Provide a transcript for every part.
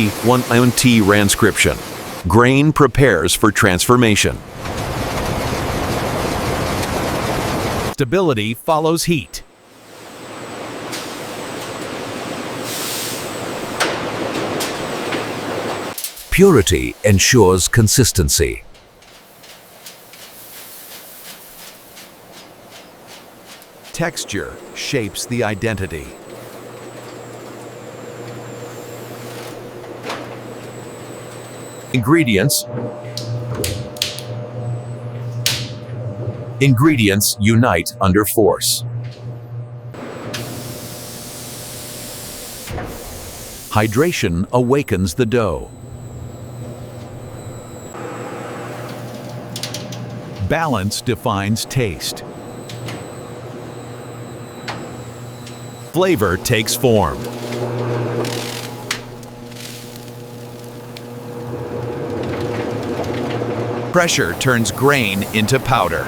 1T transcription. Grain prepares for transformation. Stability follows heat. Purity ensures consistency. Texture shapes the identity. Ingredients unite under force. Hydration awakens the dough. Balance defines taste. Flavor takes form. Pressure turns grain into powder.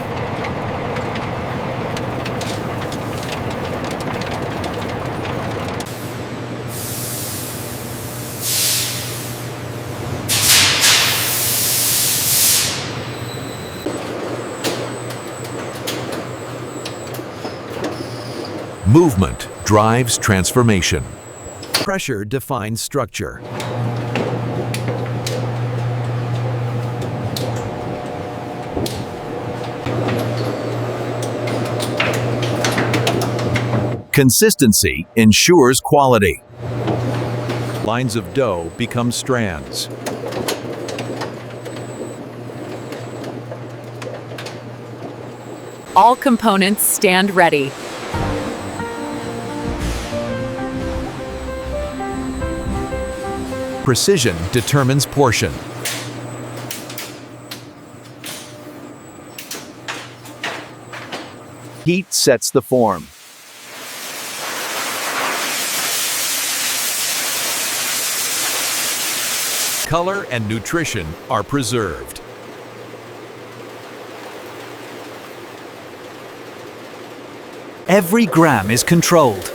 Movement drives transformation. Pressure defines structure. Consistency ensures quality. Lines of dough become strands. All components stand ready. Precision determines portion. Heat sets the form. Color and nutrition are preserved. Every gram is controlled.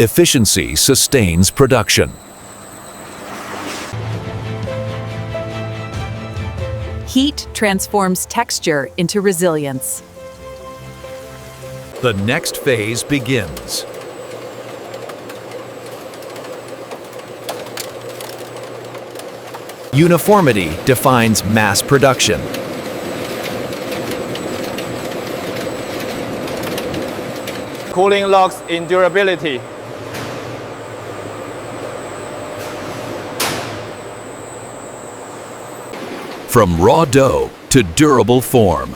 Efficiency sustains production. Heat transforms texture into resilience. The next phase begins. Uniformity defines mass production. Cooling locks in durability. From raw dough to durable form.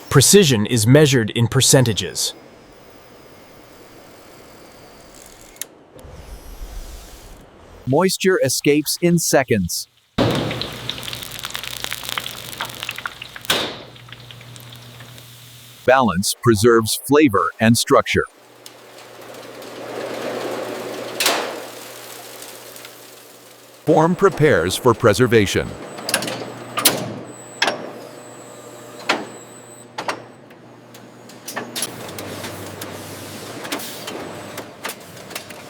Precision is measured in percentages. Moisture escapes in seconds. Balance preserves flavor and structure. Form prepares for preservation.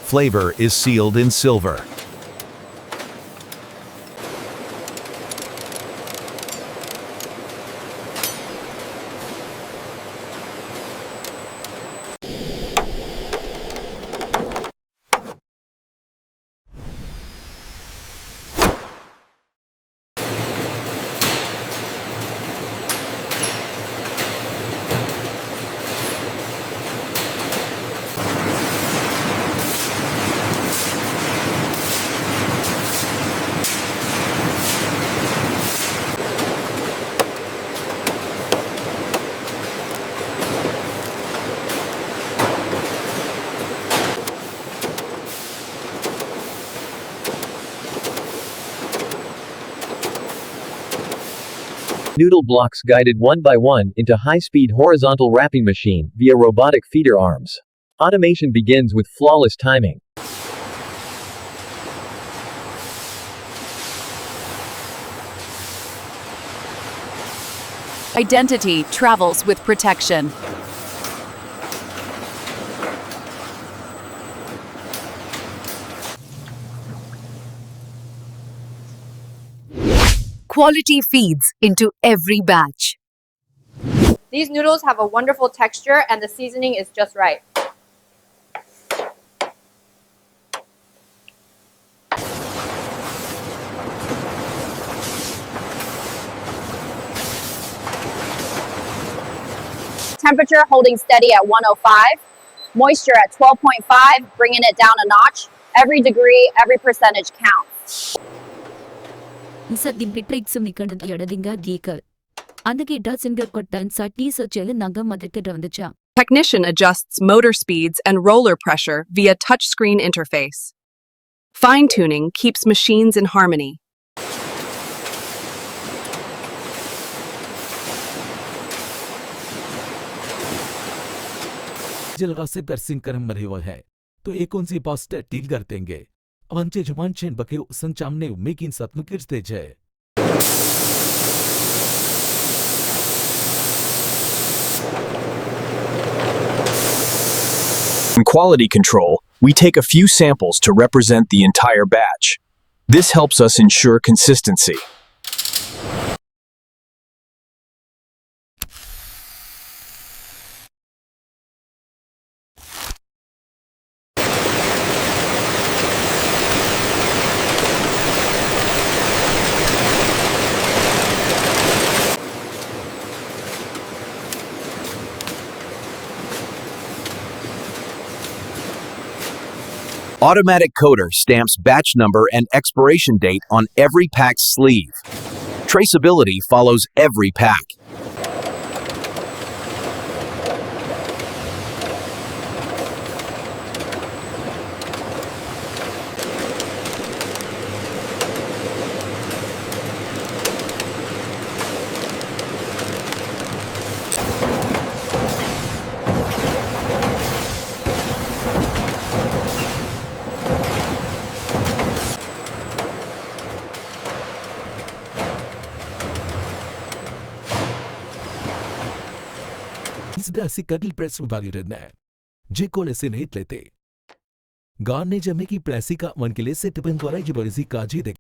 Flavor is sealed in silver. Noodle blocks guided one by one into high-speed horizontal wrapping machine via robotic feeder arms. Automation begins with flawless timing. Identity travels with protection. Quality feeds into every batch. These noodles have a wonderful texture and the seasoning is just right. Temperature holding steady at 105. Moisture at 12.5, bringing it down a notch. Every degree, every percentage counts. Sa dibitrix mikand yadadinga geekal. Andake dasinga kottan sati so chele nagam madike dondacha. Technician adjusts motor speeds and roller pressure via touchscreen interface. Fine-tuning keeps machines in harmony. जलगा से pursuing करम मरे हुए है तो एक उनसी pastor till कर देंगे अवंचे जुमान chain बके संचामने मेकिन सत्नु किरते जय In quality control, we take a few samples to represent the entire batch. This helps us ensure consistency. Automatic coder stamps batch number and expiration date on every pack's sleeve. Traceability follows every pack. इसदा से कगल press में भागी रहना है जे कोले से नहीं लेते गाने जमे की प्रेसी का मन के लिए से टिपन द्वारा जी बड़ी सी काजी दे